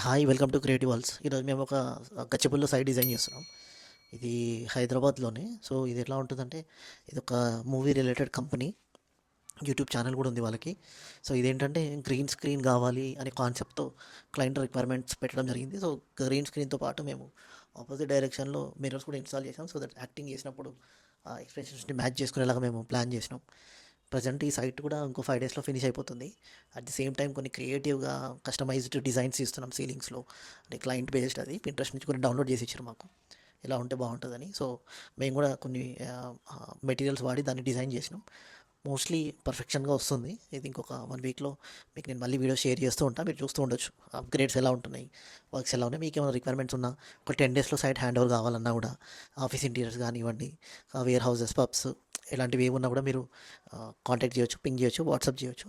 Hi welcome to creative world's. ఈరోజు మేము ఒక గచ్చిబౌలిలో సైట్ డిజైన్ చేస్తున్నాం. ఇది హైదరాబాద్లోనే. సో ఇది ఎట్లా ఉంటుందంటే, ఇది ఒక movie related company. YouTube channel కూడా ఉంది వాళ్ళకి. సో ఇదేంటంటే గ్రీన్ స్క్రీన్ కావాలి అనే కాన్సెప్ట్తో క్లయింట్ రిక్వైర్మెంట్స్ పెట్టడం జరిగింది. సో గ్రీన్ స్క్రీన్తో పాటు మేము ఆపోజిట్ డైరెక్షన్లో మిర్రర్స్ కూడా ఇన్స్టాల్ చేసాం. సో దట్ యాక్టింగ్ చేసినప్పుడు ఆ ఎక్స్ప్రెషన్స్ని మ్యాచ్ చేసుకునేలాగా మేము ప్లాన్ చేసినాం. ప్రజెంట్ ఈ సైట్ కూడా ఇంకో 5 డేస్లో ఫినిష్ అయిపోతుంది. అట్ ది సేమ్ టైం కొన్ని క్రియేటివ్గా కస్టమైజ్డ్ డిజైన్స్ ఇస్తున్నాం సీలింగ్స్లో. అంటే క్లయింట్ బేస్డ్, అది పింట్రెస్ట్ నుంచి కొన్ని డౌన్లోడ్ చేసి ఇచ్చారు మాకు, ఇలా ఉంటే బాగుంటుందని. సో మేము కూడా కొన్ని మెటీరియల్స్ వాడి దాన్ని డిజైన్ చేసినాం. మోస్ట్లీ పర్ఫెక్షన్గా వస్తుంది. ఇది ఇంకొక 1 వీక్లో మీకు నేను మళ్ళీ వీడియో షేర్ చేస్తూ ఉంటాను, మీరు చూస్తూ ఉండొచ్చు అప్గ్రేడ్స్ ఎలా ఉంటున్నాయి, వర్క్స్ ఎలా ఉన్నాయి. మీకు ఏమైనా రిక్వైర్మెంట్స్ ఉన్నా, ఒక 10 డేస్లో సైట్ హ్యాండ్ ఓవర్ కావాలన్నా కూడా, ఆఫీస్ ఇంటీరియర్స్ కానివ్వండి, వేర్ హౌసెస్, పబ్స్, ఇలాంటివి ఏమున్నా కూడా మీరు కాంటాక్ట్ చేయొచ్చు, పింగ్ చేయొచ్చు, వాట్సాప్ చేయొచ్చు.